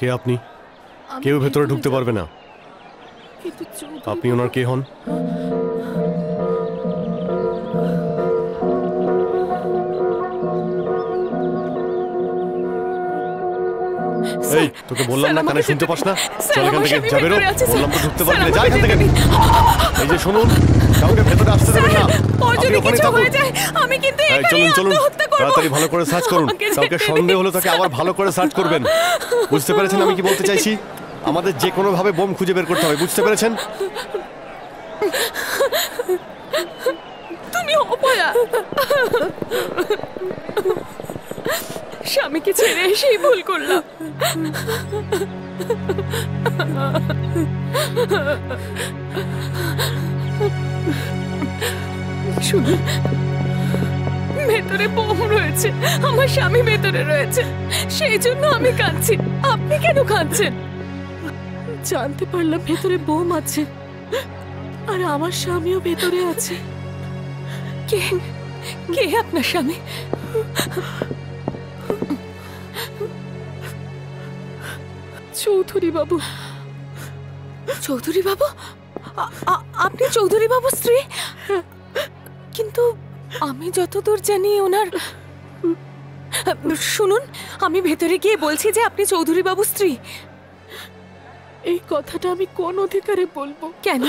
কে আপনি? কেউ ভেতরে ঢুকতে পারবে না। আপনি ওনার কে হন? এই তোকে বললাম না কানে শুনতে পাস না? চল এখান থেকে, যা বেরো। বললাম তো ঢুকতে পারবি না, যা এখান থেকে। এই যে শুনুন, কাউকে ভেতরে আসতে দেবেন না। আপনি ওখানে থাকুন। আমি কিন্তু চলুন চলুন, তাড়াতাড়ি ভালো করে সার্চ করুন। কাউকে সন্দেহ হলে তাকে আবার ভালো করে সার্চ করবেন। বুঝতে পেরেছেন আমি কি বলতে চাইছি? আমাদের যে কোনো ভাবে বোম খুঁজে বের করতে হবে, বুঝতে পেরেছেন? তুমি অপয়া, স্বামীকে ছেড়ে এসেই ভুল করলাম। শুনুন, ভেতরে বোম রয়েছে, আমার স্বামী ভেতরে রয়েছে, সেই জন্য আমি কাঁদছি। আপনি কেন কাঁদছেন? জানতে পারলাম ভেতরে বোম আছে, আর আমার স্বামীও ভেতরে আছে। কে কে আপনার স্বামী? চৌধুরী বাবু। চৌধুরী বাবু? আপনি চৌধুরী বাবুর স্ত্রী? কিন্তু আমি যতদূর জানি ওনার... শুনুন, আমি ভেতরে গিয়ে বলছি যে আপনি চৌধুরী বাবুর স্ত্রী। এই কথাটা আমি কোন অধিকারে বলবো? কেন?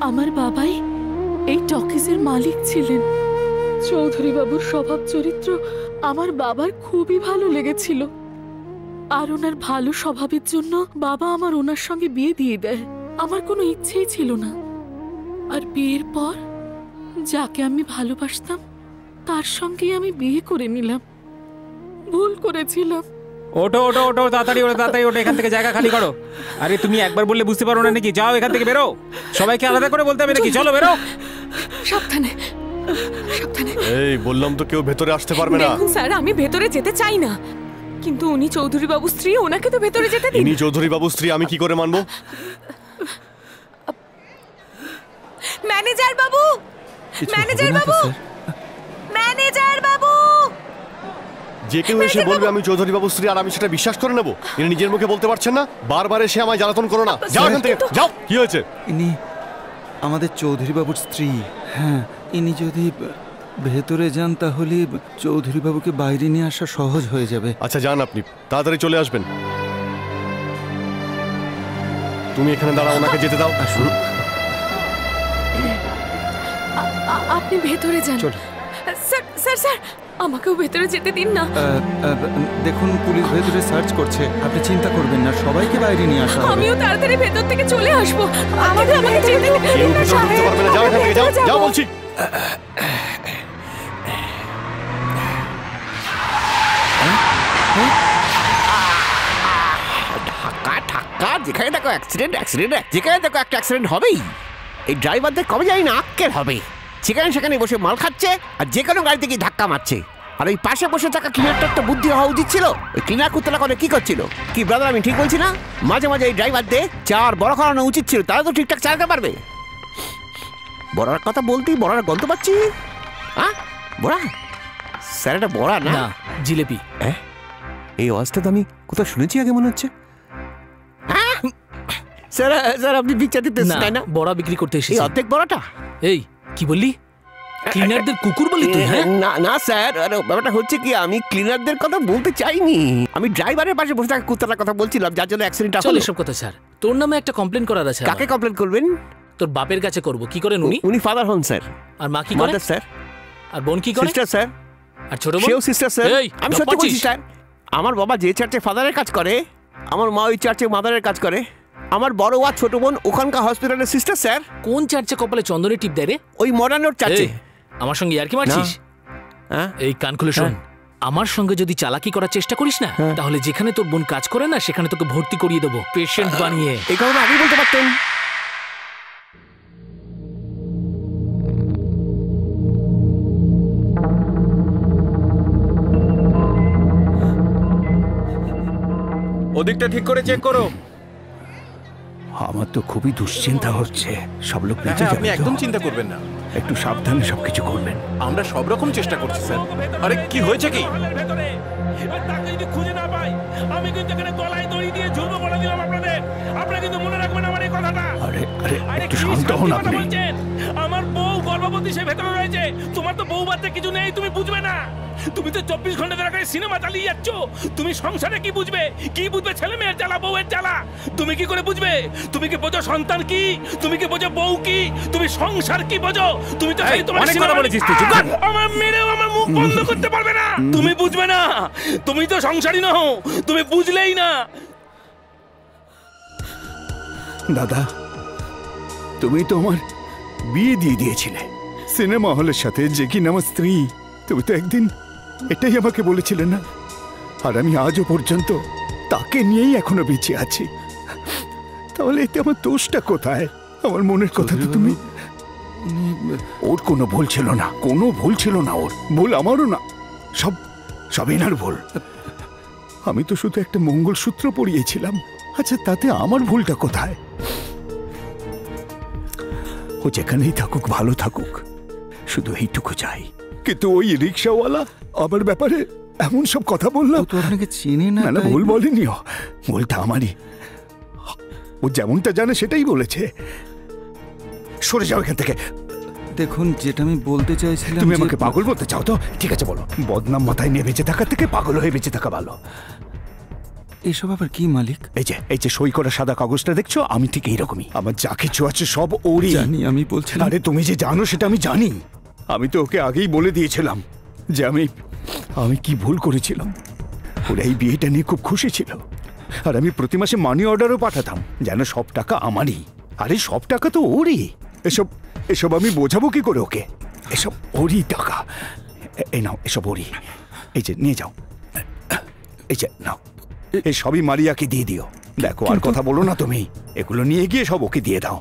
আমার বাবাই এই টকিজের মালিক ছিলেন। চৌধুরী বাবুর স্বভাব চরিত্র আমার বাবার খুবই ভালো লেগেছিল, আর ওনার ভালো স্বভাবের জন্য বাবা আমার ওনার সঙ্গে বিয়ে দিয়ে দেয়। আমার কোনো ইচ্ছেই ছিল না, আর বিয়ের পর যাকে আমি ভালোবাসতাম তার সঙ্গেই আমি বিয়ে করে নিলাম। ভুল করেছিলাম। ওঠো ওঠো ওঠো, তাড়াতাড়ি ওঠো, তাড়াতাড়ি ওঠো, এখান থেকে জায়গা খালি করো। আরে তুমি একবার বললে বুঝতে পারো না নাকি? যাও এখান থেকে, বেরো। সবাইকে আলাদা করে বলতে হবে নাকি? চলো বেরো। সাবধানে সাবধানে। এই বললাম তো কেউ ভেতরে আসতে পারবে না। দেখুন স্যার, আমি ভেতরে যেতে চাই না, কিন্তু উনি চৌধুরী বাবুর স্ত্রী, ওনাকে তো ভেতরে যেতে দিন। ইনি চৌধুরী বাবুর স্ত্রী, আমি কি করে মানবো? ম্যানেজার বাবু, ম্যানেজার বাবু, ম্যানেজার বাবু। যে কেউ এসে বলবে আমি চৌধুরী বাবুর স্ত্রী, আর আমি সেটা বিশ্বাস করে নেবো? ইনি নিজের মুখে বলতে পারছেন না? বারবার এসে আমায় জ্বালাতন করো না। যাও এখান থেকে, যাও। কি হয়েছে? ইনি আমাদের চৌধুরী বাবুর স্ত্রী। হ্যাঁ, ইনি যদি ভেতরে যান তাহলে চৌধুরী বাবুকে বাইরে নিয়ে আসা সহজ হয়ে যাবে। আচ্ছা যান, আপনি তাড়াতাড়ি চলে আসবেন। তুমি এখানে দাঁড়াও, ওনাকে যেতে দাও। আপনি ভেতরে যান। স্যার স্যার স্যার, আমাকেও ভেতরে যেতে দিন না। দেখুন, পুলিশ ভেতরে সার্চ করছে, আপনি চিন্তা করবেন না, সবাইকে বাইরে নিয়ে আসা হবে। আমিও তাড়াতাড়ি ভেতর থেকে চলে আসবো। আমাকে যেতে দিন। কেউ ভেতরে ঢুকতে পারবে না, যাও এখান থেকে, যাও যাও বলছি। ধাক্কা ধাক্কা, যেখানে দেখো অ্যাক্সিডেন্ট অ্যাক্সিডেন্ট, যেখানে দেখো একটা অ্যাক্সিডেন্ট হবেই। এই ড্রাইভারদের কবে জানি না আক্কেল হবে, সেখানে সেখানে বসে মাল খাচ্ছে আর যে কোনো গাড়িতে গিয়ে ধাক্কা মারছে। আর ওই পাশে বসে থাকা ক্লিনারটার তো বুদ্ধি হওয়া উচিত ছিল। ওই ক্লিনার কুত্তলা করে কি করছিল? কি ব্রাদার, আমি ঠিক বলছি না? মাঝে মাঝে এই ড্রাইভারদের চার বড় করানো উচিত ছিল, তারা তো ঠিকঠাক চালাতে পারবে। বড়ার কথা বলতেই বড়ার গন্ধ পাচ্ছি। হ্যাঁ বড়া, স্যার এটা বড়া না, জিলেপি। হ্যাঁ, এই আওয়াজটা তো আমি কোথাও শুনেছি আগে মনে হচ্ছে। স্যার স্যার, আপনি বিক্রি দিতে তাই না? বড়া বিক্রি করতে এসেছি। অর্ধেক বড়াটা? এই কি বললি? ক্লিনারদের কুকুর বলি তুই? হ্যাঁ না না স্যার, ব্যাপারটা হচ্ছে কি, আমি ক্লিনারদের কথা বলতে চাইনি, আমি ড্রাইভারের পাশে বসে থাকা কুত্তাটার কথা বলছিলাম, যার জন্য অ্যাক্সিডেন্ট হলো। চল এসব কথা স্যার, তোর নামে একটা কমপ্লেন করার আছে। কাকে কমপ্লেন করবেন? তোর বাপের কাছে করব। কি করেন উনি? উনি ফাদার হন স্যার। আর মা কি করে? Mother sir. আর বোন কি করে? Sister sir. আর ছোট বোন? সেও সিস্টার স্যার। এই আমি সত্যি বলছি স্যার, আমার বাবা যে চার্চে ফাদারের কাজ করে, আমার মা ওই চার্চে মাদারের কাজ করে। আমার বড় আর ছোট বোন ওখানকার হসপিটালের সিস্টার স্যার। কোন চার্চে কপালে চন্দনের টিপ দেয় রে? ওই মডার্ন রোড চার্চে। আমার সঙ্গে ইয়ার্কি মারছিস? এই কান খুলে শোন, আমার সঙ্গে যদি চালাকি করার চেষ্টা করিস না, তাহলে যেখানে তোর বোন কাজ করে না সেখানে তোকে ভর্তি করিয়ে দেবো পেশেন্ট বানিয়ে। এই কথা আগেই বলতে পারতেন। ওদিকটা ঠিক করে চেক করো। আমার তো খুবই দুশ্চিন্তা হচ্ছে, সব লোক বেঁচে হ্যাঁ, যাবে আপনি তো? একদম চিন্তা করবেন না। একটু সাবধানে সবকিছু করবেন। আমরা সব রকম চেষ্টা করছি স্যার। আরে কি হয়েছে কি? তাকে যদি খুঁজে না পাই আমি কিন্তু এখানে গলায় দড়ি দিয়ে ঝুলবো বলে দিলাম আপনাদের। আপনারা কিন্তু মনে রাখবেন আমার এই কথাটা। আরে আরে একটু শান্ত হন আপনি। আমার বউ গর্ভবতী, সে ভেতরে রয়েছে। তোমার তো বউ বাচ্চা কিছু নেই, তুমি বুঝবে না। তুমি তো 24 ঘন্টা ধরে সিনেমা চালিয়ে যাচ্ছ। তুমি সংসারে কি বুঝবে? কি বুঝবে ছেলে মেয়ের জ্বালা, বউয়ের জ্বালা? তুমি কি করে বুঝবে? তুমি কি বোঝো সন্তান কি? তুমি কি বোঝো বউ কি? তুমি সংসার কি বোঝো? তুমি তো খালি তোমার অনেক কথা বলেছিস তুই, চুপ কর। আমার মেরেও আমার মুখ বন্ধ করতে পারবে না। তুমি বুঝবে না, তুমি তো সংসারই নও, তুমি বুঝলেই না। দাদা, তুমি তো আমার বিয়ে দিয়ে দিয়েছিলে সিনেমা হলের সাথে, যে কিনা আমার স্ত্রী। তুমি তো একদিন এটাই আমাকে বলেছিলে না? আর আমি আজও পর্যন্ত তাকে নিয়েই এখনো বেঁচে আছি। তাহলে এতে আমার দোষটা কোথায়? আমার মনের কথা তো তুমি। ওর কোনো ভুল ছিল না, কোনো ভুল ছিল না ওর। ভুল আমারও না, সব এনার ভুল। আমি তো শুধু একটা মঙ্গলসূত্র পরিয়েছিলাম। আচ্ছা, তাতে আমার ভুলটা কোথায়? ও যেখানেই থাকুক ভালো থাকুক, শুধু এইটুকু চাই। কিন্তু ওই রিক্সাওয়ালা আমার ব্যাপারে এমন সব কথা বললো। তো আপনাকে চিনি না। না, ভুল বলেনি ও, ভুলটা আমারই। ও যেমনটা জানে সেটাই বলেছে। সরে যাও এখান থেকে। দেখুন, যেটা আমি বলতে চাইছিলাম, তুমি আমাকে পাগল বলতে চাও তো? ঠিক আছে বলো। বদনাম মাথায় নিয়ে বেঁচে থাকার থেকে পাগল হয়ে বেঁচে থাকা ভালো। এসব আবার কি মালিক? এই যে সই করা সাদা কাগজটা দেখছো, আমি ঠিক এইরকমই। আমার যা কিছু আছে সব ওরই। জানি, আমি বলছি। আরে তুমি যে জানো সেটা আমি জানি। আমি তো ওকে আগেই বলে দিয়েছিলাম যে আমি কি ভুল করেছিলাম। ওরা এই বিয়েটা নিয়ে খুব খুশি ছিল। আর আমি প্রতি মাসে মানি অর্ডারও পাঠাতাম, যেন সব টাকা আমারই। আরে সব টাকা তো ওরই। এসব আমি বোঝাবো কি করে ওকে? এসব ওরই টাকা। এই নাও, এসব ওরই। এই যে নিয়ে যাও। এই যে নাও, এই সবই মারিয়াকে দিয়ে দিও। দেখো, আর কথা বলো না তুমি। এগুলো নিয়ে গিয়ে সব ওকে দিয়ে দাও।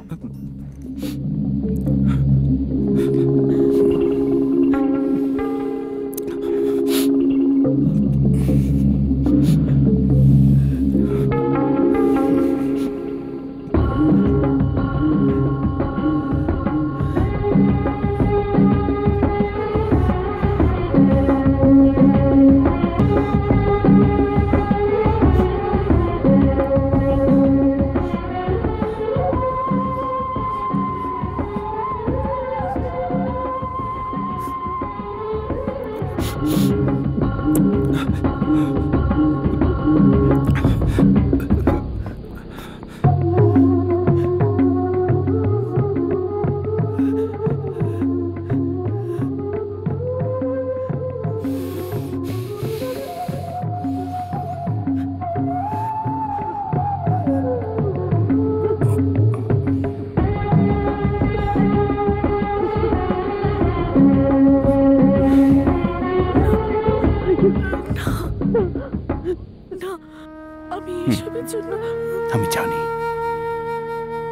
আমি জানি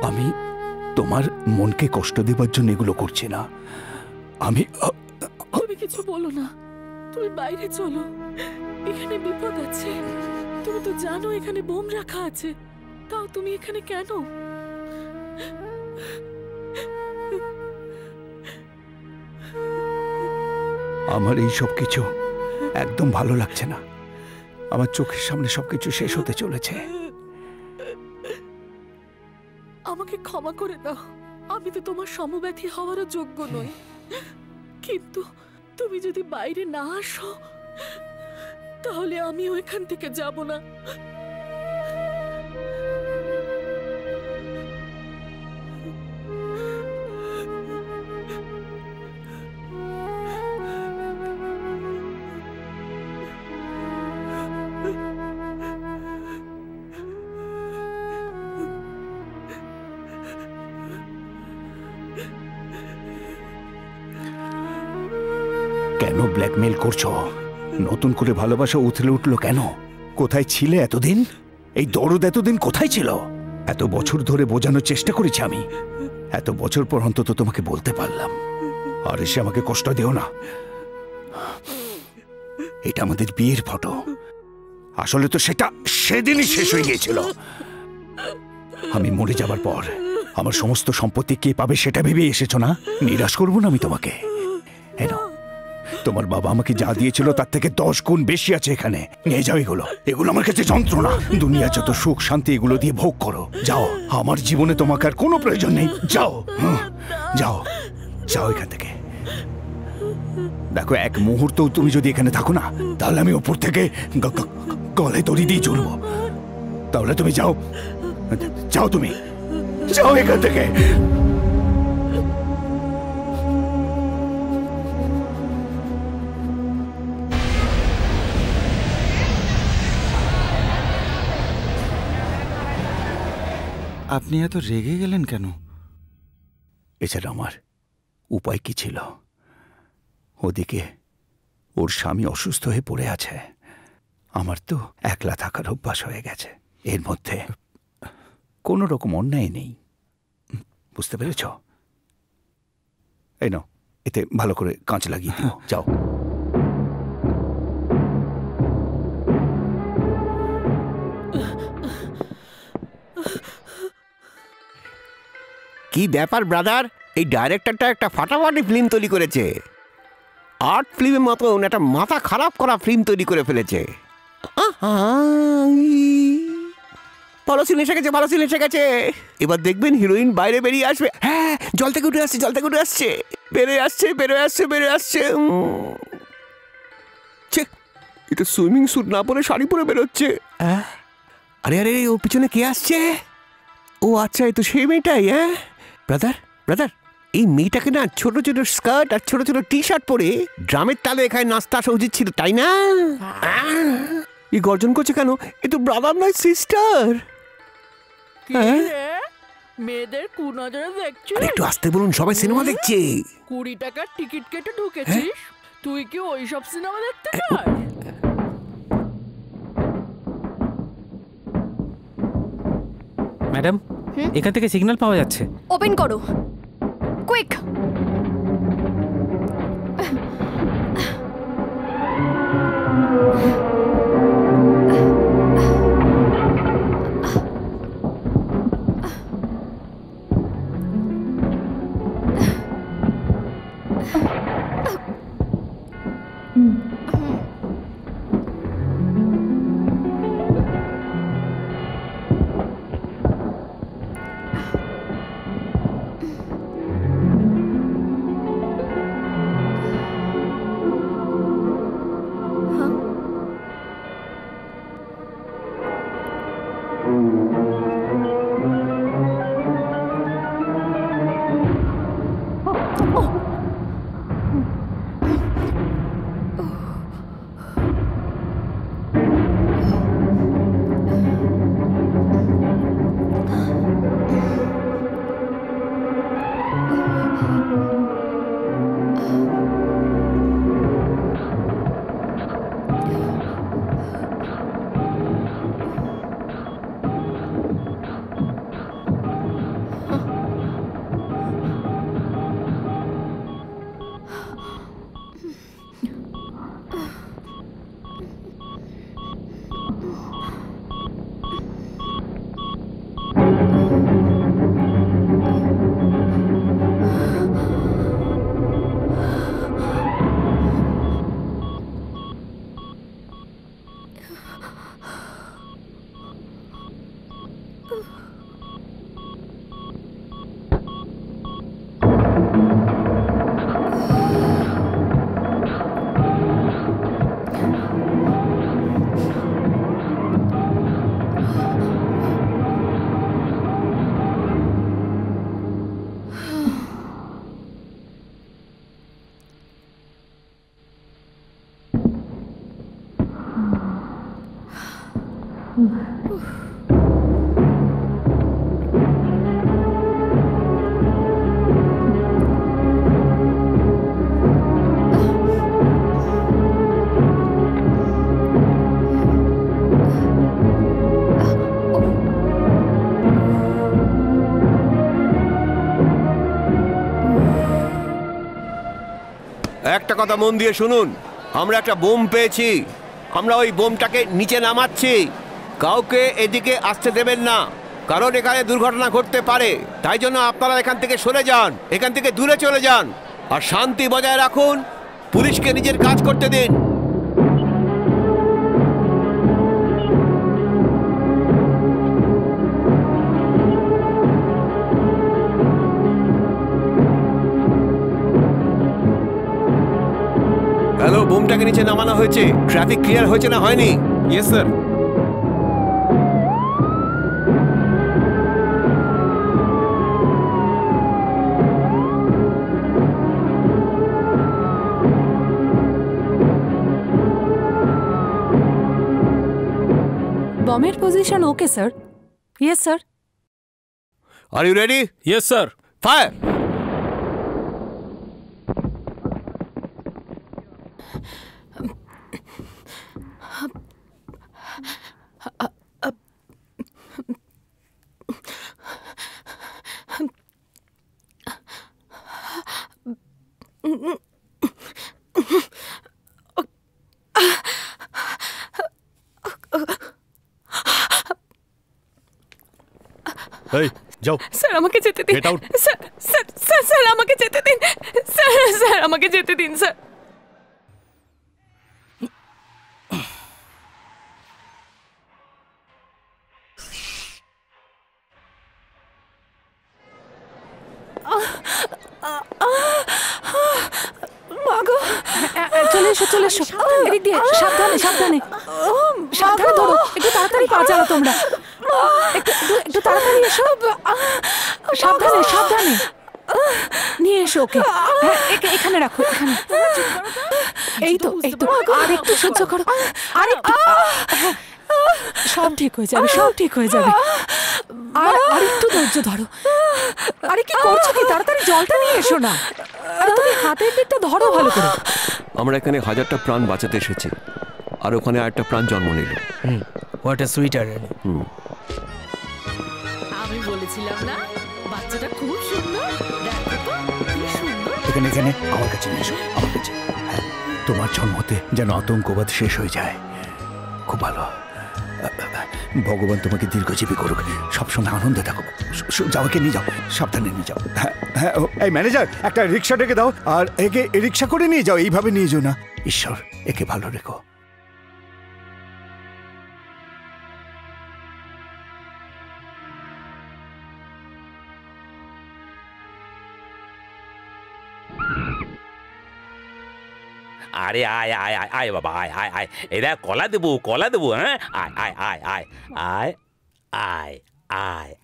আমি তোমার মনকে কষ্ট দেবার জন্য এগুলো করছি না। তুমি কিছু বলো না, তুমি বাইরে চলো, এখানে বিপদ আছে। তুমি তো জানো এখানে বোম রাখা আছে, তাও তুমি এখানে কেন? আমার এই সব কিছু একদম ভালো লাগছে না। আমার চোখের সামনে সবকিছু শেষ হতে চলেছে। আমাকে ক্ষমা করে দাও, আমি তো তোমার সমব্যথী হওয়ারও যোগ্য নই। কিন্তু তুমি যদি বাইরে না আসো তাহলে আমিও এখান থেকে যাব না। কেন ব্ল্যাকমেল করছো? নতুন করে ভালোবাসা উথলে উঠলো কেন? কোথায় ছিলে এতদিন? এই দরদ এতদিন কোথায় ছিল? এত বছর ধরে বোঝানোর চেষ্টা করেছি আমি। এত বছর পর অন্তত তোমাকে বলতে পারলাম। আর এসে আমাকে কষ্ট দিও না। এটা আমাদের বিয়ের ফটো। আসলে তো সেটা সেদিনই শেষ হয়ে গিয়েছিল। আমি মরে যাবার পর আমার সমস্ত সম্পত্তি কে পাবে সেটা ভেবে এসেছো না? নিরাশ করবো না আমি তোমাকে। তোমার বাবা আমাকে যা দিয়েছিল তার থেকে 10 গুণ বেশি আছে এখানে। নিয়ে যাও এগুলো, এগুলো আমার কাছে যন্ত্রণা। দুনিয়া যত সুখ শান্তি এগুলো দিয়ে ভোগ করো। যাও, আমার জীবনে তোমাকে আর কোনো প্রয়োজন নেই। যাও, যাও, যাও এখান থেকে। দেখো, এক মুহূর্ত তুমি যদি এখানে থাকো না, তাহলে আমি ওপর থেকে গলায় দড়ি দিয়ে চলবো। তাহলে তুমি যাও, যাও, তুমি যাও এখান থেকে। আপনি এত রেগে গেলেন কেন? এছাড়া আমার উপায় কি ছিল? ওদিকে ওর স্বামী অসুস্থ হয়ে পড়ে আছে, আমার তো একলা থাকার অভ্যাস হয়ে গেছে। এর মধ্যে কোনো রকম অন্যায় নেই, বুঝতে পেরেছ? এই নাও, এতে ভালো করে কাঁচ লাগিয়ে দিও। যাও। কি ব্যাপার ব্রাদার, এই ডাইরেক্টরটা একটা ফাটাফাটি ফিল্ম তৈরি করেছে। আর্ট ফিল্মের মতো একটা মাথা খারাপ করা ফিল্ম তৈরি করে ফেলেছে। ভালো সিন এসে গেছে, ভালো সিন এসে গেছে। এবার দেখবেন হিরোইন বাইরে বেরিয়ে আসবে। হ্যাঁ, জল থেকে উঠে আসছে, জল থেকে উঠে আসছে, বেরোয় আসছে, বেরোয় আসছে, বেরোয় আসছে। এটা সুইমিং স্যুট না পরে শাড়ি পরে বেরোচ্ছে। আরে আরে, ও পিছনে কে আসছে? ও আচ্ছা, এই তো সেই মেয়েটাই। হ্যাঁ ব্রাদার, ব্রাদার, এই মেয়েটাকে না ছোট ছোট স্কার্ট আর ছোট ছোট টি শার্ট পরে ড্রামের তালে এখানে নাচতে আসা উচিত ছিল, তাই না? এই গর্জন করছে কেন? এ তো ব্রাদার নয়, সিস্টার। মেয়েদের কুনজরে দেখছিস? একটু আসতে বলুন, সবাই সিনেমা দেখছে। 20 টাকার টিকিট কেটে ঢুকেছিস? তুই কি ওইসব সিনেমা দেখতে যাস? ম্যাডাম, এখান থেকে সিগন্যাল পাওয়া যাচ্ছে। ওপেন করো, কুইক। একটা কথা মন দিয়ে শুনুন, আমরা একটা বোম পেয়েছি। আমরা ওই বোমটাকে নিচে নামাচ্ছি। কাউকে এদিকে আসতে দেবেন না, কারণ এখানে দুর্ঘটনা ঘটতে পারে, তাই জন্য আপনারা এখান থেকে সরে যান, এখান থেকে দূরে চলে যান আর শান্তি বজায় রাখুন। পুলিশকে নিজের কাজ করতে দিন। হ্যালো, বোমটাকে নিচে নামানো হয়েছে। ট্রাফিক ক্লিয়ার হয়েছে না হয়নি? Yes sir. বমের position okay sir. Yes sir. Are you ready? Yes sir. Fire. এই যাও। স্যার আমাকে যেতে দিন। Get out. Sir sir sir sir আমাকে যেতে দিন। স্যার স্যার আমাকে যেতে দিন স্যার। চলে এসো চলে এসো, এদিক দিয়ে। সাবধানে সাবধানে সাবধানে ধরো, একটু তাড়াতাড়ি পা চালাও তোমরা। একটু তাড়াতাড়ি এসো, সাবধানে সাবধানে নিয়ে এসো ওকে। হ্যাঁ, এখানে রাখো, এখানে। এই তো এই তো, আর একটু সহ্য করো, আর একটু। সব ঠিক হয়ে যাবে, সব ঠিক হয়ে যাবে। আর একটু ধৈর্য ধরো। আরে কি করছো কি? তাড়াতাড়ি জলটা নিয়ে এসো না। আরে তুমি হাতের দিকটা ধরো ভালো করে। আমরা এখানে 1000টা প্রাণ বাঁচাতে এসেছি, আর ওখানে আরেকটা প্রাণ জন্ম নিল। What a sweet idea. আমি বলেছিলাম না বাচ্চাটা খুব সুন্দর। দেখো তো কি সুন্দর। এখানে এখানে আমার কাছে নিয়ে এসো, আমার কাছে। হ্যাঁ, তোমার জন্মতে যেন আতঙ্কবাদ শেষ হয়ে যায়। খুব ভালো। ভগবান তোমাকে দীর্ঘজীবী করুক, সবসময় আনন্দে থাকো। যাওয়াকে নিয়ে যাও, সাবধানে নিয়ে যাও। হ্যাঁ হ্যাঁ, এই ম্যানেজার একটা রিক্সা ডেকে দাও, আর একে রিক্সা করে নিয়ে যাও, এইভাবে নিয়ে যাও না। ঈশ্বর একে ভালো রেখো। আরে আয় আয় আয় আয় বাবা, আয় আয় আয়। এই দেখ কলা দেবো, কলা দেবো। হ্যাঁ, আয় আয় আয় আয় আয় আয় আয়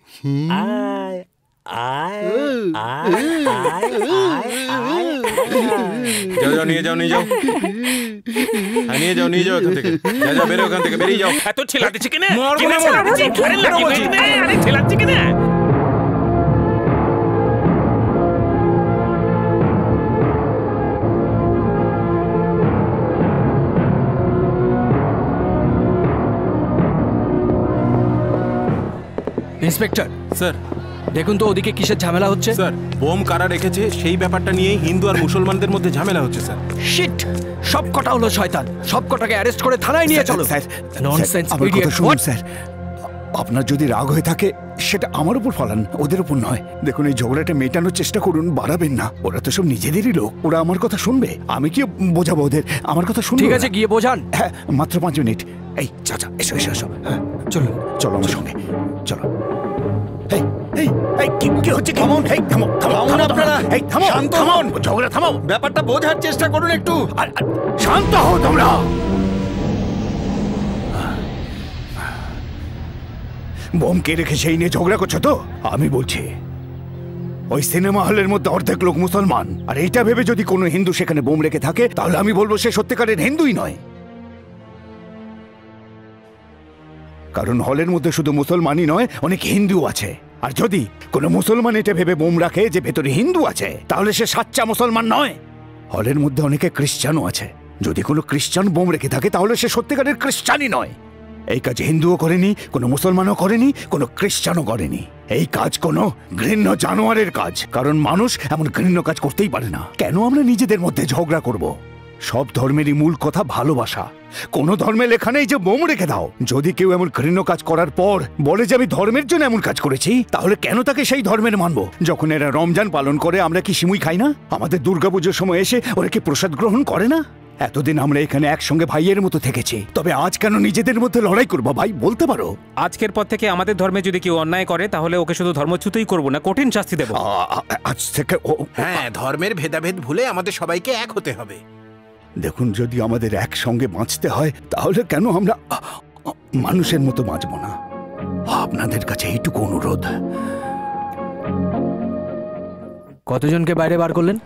আয় আয় আয় আয়। যাও যাও, নিয়ে যাও নিয়ে যাও, নিয়ে যাও নিয়ে যাও এখান থেকে। যা যা, বেরো ওখান থেকে, বেরিয়ে যাও। এত ছেলাতেছি কিনা? মরবো না, আরে ছেলাচ্ছি কিনা? Inspector sir. দেখুন তো ওদিকে কিসের ঝামেলা হচ্ছে। স্যার, বোম কারা রেখেছে সেই ব্যাপারটা নিয়ে হিন্দু আর মুসলমানদের মধ্যে ঝামেলা হচ্ছে স্যার। শিট, সব কটা হলো শয়তান। সব কটাকে অ্যারেস্ট করে থানায় নিয়ে চলো। স্যার, ননসেন্স আমার ইডিয়েট। কথা শুনুন স্যার। আপনার যদি রাগ হয়ে থাকে সেটা আমার উপর ফলান, ওদের উপর নয়। দেখুন, এই ঝগড়াটা মেটানোর চেষ্টা করুন, বাড়াবেন না। ওরা তো সব নিজেদেরই লোক, ওরা আমার কথা শুনবে। আমি কি বোঝাবো ওদের? আমার কথা শুনবে। ঠিক আছে, গিয়ে বোঝান। হ্যাঁ, মাত্র 5 মিনিট। এই চাচা, এসো এসো এসো। হ্যাঁ, চলো চলো আমার সঙ্গে, চলো। এই এই এই কি হচ্ছে? থামুন, এই থামো থামুন আপনারা। এই থামো, থামুন, ঝগড়া থামাও। ব্যাপারটা বোঝার চেষ্টা করুন একটু। শান্ত হও তোমরা। বোম কে রেখে সেই নিয়ে ঝগড়া করছো তো? আমি বলছি, ওই সিনেমা হলের মধ্যে অর্ধেক লোক মুসলমান, আর এইটা ভেবে যদি কোনো হিন্দু সেখানে বোম রেখে থাকে, তাহলে আমি বলবো সে সত্যিকারের হিন্দুই নয়। কারণ হলের মধ্যে শুধু মুসলমানই নয়, অনেক হিন্দু আছে। আর যদি কোনো মুসলমান এটা ভেবে বোম রাখে যে ভেতরে হিন্দু আছে, তাহলে সে সাচ্চা মুসলমান নয়। হলের মধ্যে অনেকে খ্রিস্টানও আছে। যদি কোনো খ্রিস্টান বোম রেখে থাকে, তাহলে সে সত্যিকারের খ্রিস্টানই নয়। এই কাজ হিন্দুও করেনি, কোনো মুসলমানও করেনি, কোনো খ্রিস্টানও করেনি। এই কাজ কোনো ঘৃণ্য জানোয়ারের কাজ। কারণ মানুষ এমন ঘৃণ্য কাজ করতেই পারে না। কেন আমরা নিজেদের মধ্যে ঝগড়া করব? সব ধর্মেরই মূল কথা ভালোবাসা। কোন ধর্মে লেখা নেই যে বোম রেখে দাও। যদি কেউ এমন ঘৃণ্য কাজ করার পর বলে যে আমি ধর্মের জন্য এমন কাজ করেছি, তাহলে কেন তাকে সেই ধর্মের মানবো? যখন এরা রমজান পালন করে আমরা কি সিমুই খাই না? আমাদের দুর্গাপুজোর সময় এসে ওরা কি প্রসাদ গ্রহণ করে না? এতদিন আমরা এখানে একসঙ্গে ভাইয়ের মতো থেকেছি, তবে আজ কেন নিজেদের মধ্যে লড়াই করবো ভাই, বলতে পারো? আজকের পর থেকে আমাদের ধর্মে যদি কেউ অন্যায় করে তাহলে ওকে শুধু ধর্মচ্যুতই করবো না, কঠিন শাস্তি দেবো। আজ থেকে হ্যাঁ, ধর্মের ভেদাভেদ ভুলে আমাদের সবাইকে এক হতে হবে। দেখুন, যদি আমাদের একসঙ্গে বাঁচতে হয় তাহলে কেন আমরা মানুষের মতো বাঁচবো না? আপনাদের কাছে এইটুকু অনুরোধ। কতজনকে বাইরে বার করলেন?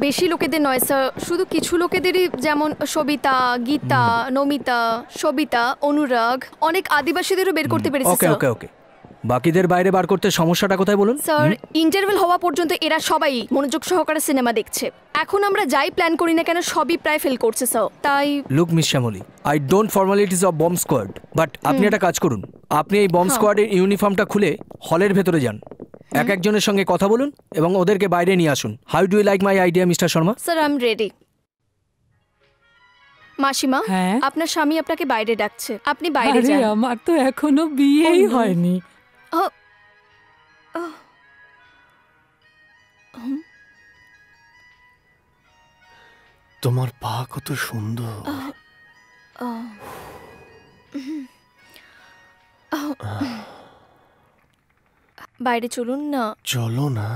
বেশি লোকেদের নয় স্যার, শুধু কিছু লোকেদেরই, যেমন সবিতা, গীতা, নমিতা, সবিতা, অনুরাগ, অনেক আদিবাসীদেরও বের করতে পেরেছি ওকে স্যার। ওকে ওকে বাকিদের বাইরে বার করতে সমস্যাটা কোথায় বলুন? স্যার, ইন্টারভেল হওয়া পর্যন্ত এরা সবাই মনোযোগ সহকারে সিনেমা দেখছে। এখন আমরা যাই প্ল্যান করি না কেন সবই প্রায় ফেল করছে স্যার, তাই। Look miss Shyamali, I don't formalities of bomb squad, but আপনি একটা কাজ করুন, আপনি এই বম্ব স্কোয়াডের ইউনিফর্মটা খুলে হলের ভেতরে যান, এক একজনের সঙ্গে কথা বলুন এবং ওদেরকে বাইরে নিয়ে আসুন। How do you like my idea mister Sharma? Sir, I am ready. মাসিমা, আপনার স্বামী আপনাকে বাইরে ডাকছে, আপনি বাইরে যান। আমার তো এখনো বিয়েই হয়নি। তোমার পা কত সুন্দর। বাইরে চলুন না। চলো না।